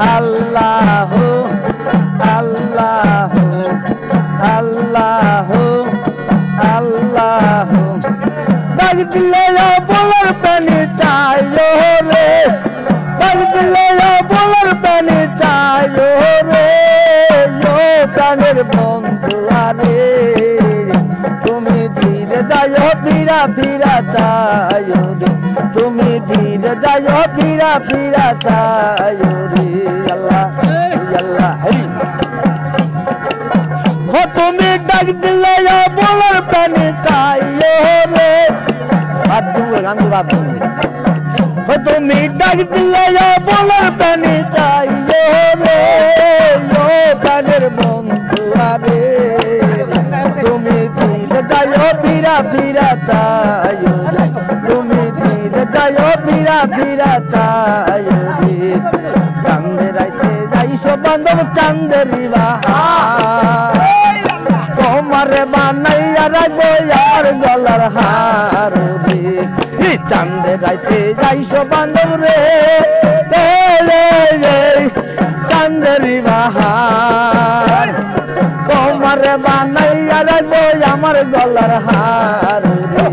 আল্লাহ আল্লাহ আল্লাহ আল্লাহ ডাক দিলে বলার পানি চাই রে ডাক দিলে বলার পানি চাই রে প্রাণের বন্ধু আরে তুমি ধীরে যাইও ফিরা ফিরা চাই রে তুমি ধীরে যাইও ফিরা ফিরা চাই রে আল্লাহ আল্লাহ হো তুমি ডাক দিলে বলার পানি চাই রে বাদ তুমি গান বাদ হো তুমি ডাক দিলে বলার পানি চাই রে প্রাণের বন্ধু আরে তুমি ধীরে যাইও ফিরা ফিরা চাই তুমি ধীরে যাইও ফিরা ফিরা চাই চাঁদের রাইতে যাইছো বান্ধব চাঁদেরি বাহার তোমারে বানাইয়া রাখবো আর গলার হার রে চাঁদের রাইতে যাইছো বান্ধব রে চাঁদেরি বাহার তোমারে বানাইয়া রাখবো আমার গলার হার রে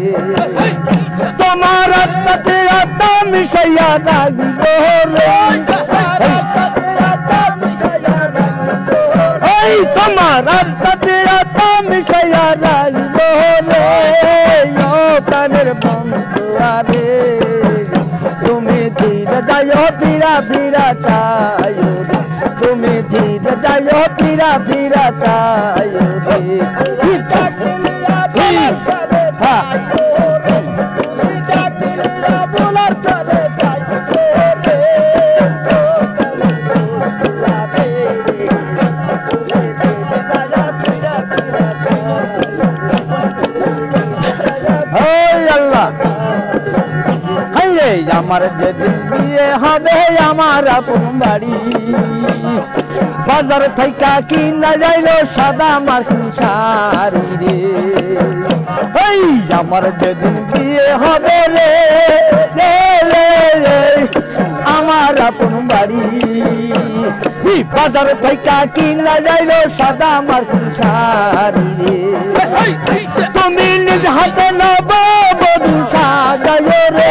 তোমার সাথে আত্মা মিশাইয়া রাখবো রে তোমার সাথে আত্মা মিশাইয়া রাখবো রে প্রাণের বন্ধু আরে তুমি ধীরে যাইও ফিরা ফিরা চাই তুমি ধীরে যাইও ফিরা ফিরা চাই আমার যেদিন বিয়ে হবে আমার আপন বাড়ি বাজার থেকে কিনা যাইল সাদা মার্কিন শাড়ি রে এই আমার যেদিন বিয়ে হবে রে আমার আপন বাড়ি বাজার থেকে কিনা যাইল সাদা মার্কিন শাড়ি রে তুমি নিজ হাতে নব বধূ সাজায় রে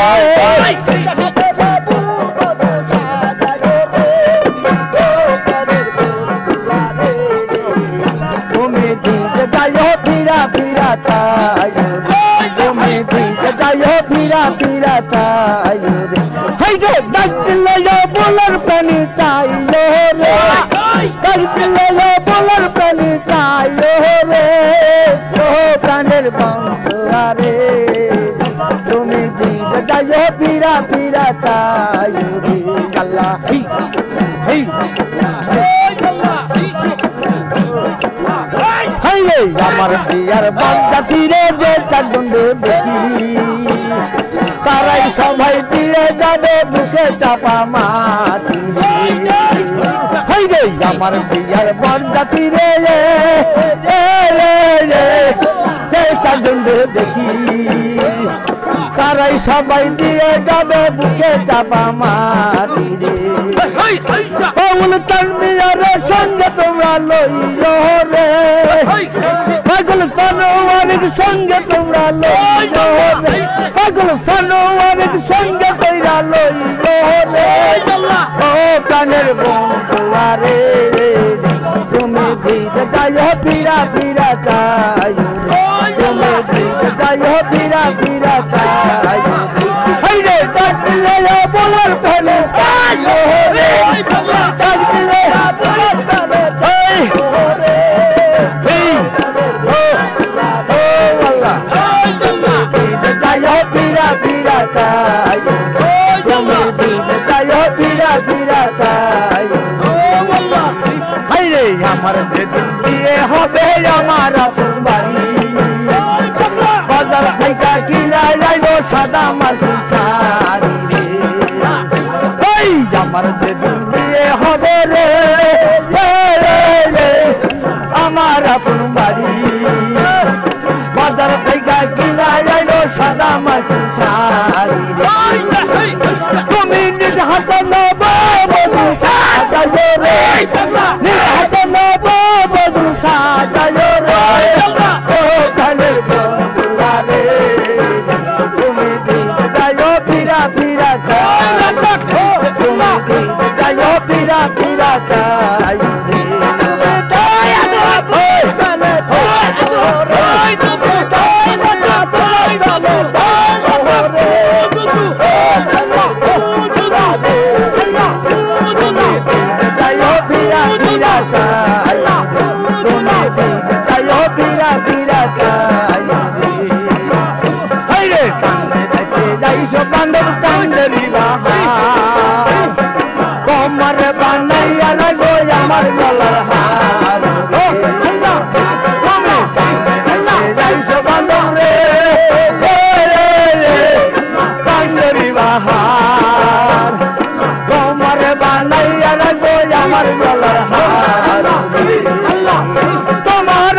তুমি ধীরে যাইও ফিরা ফিরা চাই তুমি ধীরে যাইও ফিরা ফিরা চাই রে হাই রে ডাক দিলে বলার প্রাণী চাই রে ডাক দিলে বলার প্রাণী চাই রে প্রাণের বন্ধু আরে তুমি ধীরে যাইও ফিরা ফিরা চাই রে আল্লাহ হেই হাইরে আমার বিয়ার বাচ্চা ফিরে যে চারজন দেখি তারাই সবাই দিয়ে যাবে বুকে চাপা মাটি হাইরে আমার বিয়ার বাচ্চা ফিরে যে চারজন দেখি তারাই সবাই দিয়ে যাবে বুকে চাপা মাটি রে পাগল তানমিয়ার সঙ্গে তোমরা লইল রে পাগল সানোয়ারের সঙ্গে তোমরা লইল রে পাগল সানোয়ারের সঙ্গে তোমরা লইল রে ও প্রাণের বন্ধু আরে তুমি ধীরে যাইও ফিরা ফিরা চাই তুমি ধীরে যাইও ফিরা ফিরা চাই হাইরে ডাক দিলে বলার ফেলে রে ডাক দিলে যাইও ফিরা ফিরা চাই তুমি ধীরে যাইও ফিরা ফিরা চাই হাইরে আমার যেদিন বিয়ে হবে আমার আপন বাড়ি বাজার থেকে কিনা যাইব সাদা মার্কিন শাড়ি রে এই আমার যেদিন বিয়ে হবে রে আমার আপন বাড়ি বাজার থেকে কিনা যাইব সাদা মার্কিন শাড়ি রে তুমি নিজ হাতে নব বধূ সাজায় যাইও ফিরা ফিরা চাই রে বান্দর চান্দেরি বাহার কমর বানাইয়া রাখো আমার গলার হার বান্দর রে চান্দেরি বাহার কমর বানাইয়া রাখো আমার গলার হার তোমার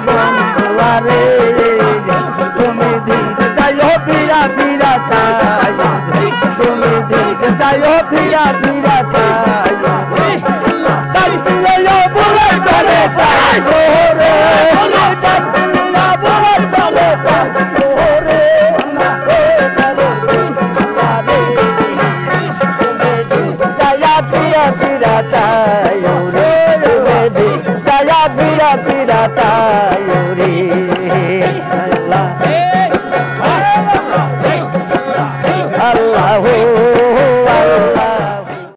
বন্ধুয়ারে তুমি দিক যাইও ফিরা ফিরা চাই তুমি দিক যাইও ফিরা ফিরা চাই বলে করে চাই রে বলে করে ফিরা ফিরা চাই রে যায়া ফিরা ফিরা চাই রে